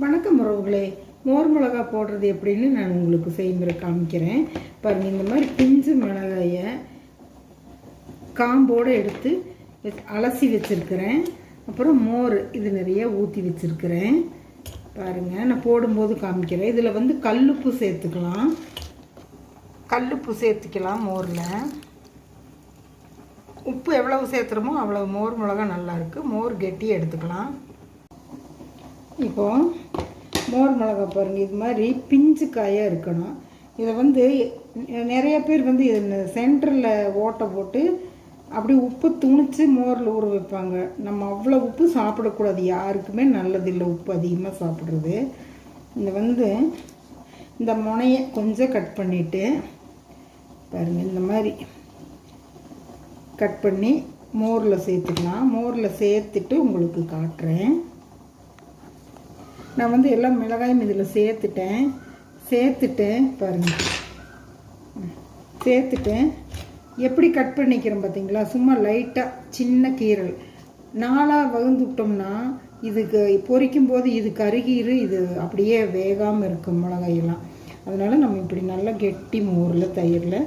வணக்கம் உறவுகளே, மோர் மிளகா போடுறது எப்படின்னு நான் உங்களுக்கு செய்முறை காமிக்கிறேன் பாருங்கள். இந்த மாதிரி பிஞ்சு மிளகாயை காம்போடு எடுத்து அலசி வச்சுருக்கிறேன். அப்புறம் மோர் இது நிறைய ஊற்றி வச்சுருக்கிறேன் பாருங்கள். நான் போடும்போது காமிக்கிறேன். இதில் வந்து கல்லுப்பு சேர்த்துக்கலாம். கல்லுப்பு சேர்த்துக்கலாம். மோரில் உப்பு எவ்வளவு சேர்த்துறோமோ அவ்வளவு மோர் மிளகா நல்லாயிருக்கு. மோர் கெட்டி எடுத்துக்கலாம். இப்போது மோர் மிளகா பாருங்கள், இது மாதிரி பிஞ்சு காயாக இருக்கணும். இதை வந்து நிறைய பேர் வந்து இது சென்டரில் ஓட்டை போட்டு அப்படி உப்பு துணித்து மோரில் ஊற வைப்பாங்க. நம்ம அவ்வளோ உப்பு சாப்பிடக்கூடாது, யாருக்குமே நல்லதில்லை உப்பு அதிகமாக சாப்பிட்றது. இந்த வந்து இந்த முனையை கொஞ்சம் கட் பண்ணிவிட்டு பாருங்கள், இந்த மாதிரி கட் பண்ணி மோரில் சேர்த்துக்கலாம். மோரில் சேர்த்துட்டு உங்களுக்கு காட்டுறேன். நான் வந்து எல்லா மிளகாயும் இதில் சேர்த்துட்டேன் பாருங்கள். சேர்த்துட்டேன். எப்படி கட் பண்ணிக்கிறேன் பார்த்தீங்களா? சும்மா லைட்டாக சின்ன கீரல் நாளாக வகுந்து விட்டோம்னா இதுக்கு பொரிக்கும் போது இது கருகீரு, இது அப்படியே வேகாமல் இருக்கும் மிளகாயெல்லாம். அதனால் நம்ம இப்படி நல்லா கெட்டி மோரில் தயிரில்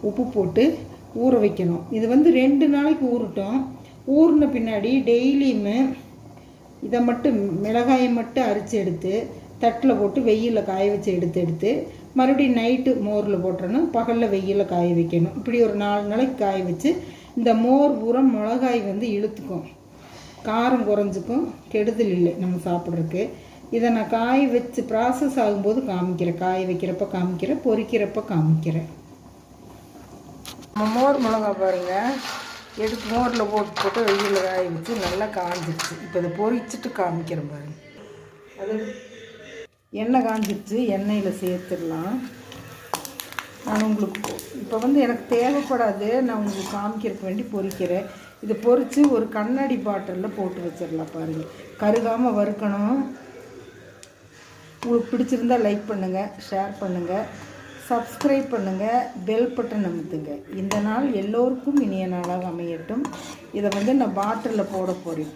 உப்பு போட்டு ஊற வைக்கணும். இது வந்து 2 நாளைக்கு ஊறட்டும். ஊறின பின்னாடி டெய்லியுமே இதை மட்டும் மிளகாயை மட்டும் அரிச்சு எடுத்து தட்டில் போட்டு வெயிலில் காய வச்சு எடுத்து மறுபடியும் நைட்டு மோரில் போட்டுறணும். பகலில் வெயிலில் காய வைக்கணும். இப்படி ஒரு 4 நாளைக்கு காய வச்சு இந்த மோர் உரம் மிளகாய் வந்து இழுத்துக்கும், காரம் குறைஞ்சிக்கும், கெடுதல் இல்லை நம்ம சாப்பிட்றதுக்கு. இதை நான் காய வச்சு ப்ராசஸ் ஆகும்போது காமிக்கிறேன். காய வைக்கிறப்ப காமிக்கிறேன், பொரிக்கிறப்ப காமிக்கிறேன். மோர் மிளகா பாருங்கள், எடுத்து மோரில் போட்டு வெயிலில் காய வச்சு நல்லா காஞ்சிடுச்சு. இப்போ இதை பொரிச்சிட்டு காமிக்கிறேன் பாருங்க. அது எண்ணெய் காஞ்சிடுச்சு, எண்ணெயில் சேர்த்துடலாம். நான் உங்களுக்கு இப்போ வந்து எனக்கு தேவைப்படாது, நான் உங்களுக்கு காமிக்கிறதுக்கு வேண்டி பொரிக்கிறேன். இதை பொரித்து ஒரு கண்ணாடி பாட்டிலில் போட்டு வச்சிடலாம் பாருங்கள். கருகாமல் வறுக்கணும். உங்களுக்கு பிடிச்சிருந்தால் லைக் பண்ணுங்கள், ஷேர் பண்ணுங்கள், சப்ஸ்கிரைப் பண்ணுங்கள், பெல் பட்டன் அமுத்துங்க. இந்த நாள் எல்லோருக்கும் இனிய நாளாக அமையட்டும். இதை வந்து நான் பாட்டிலில் போட போகிறேன்.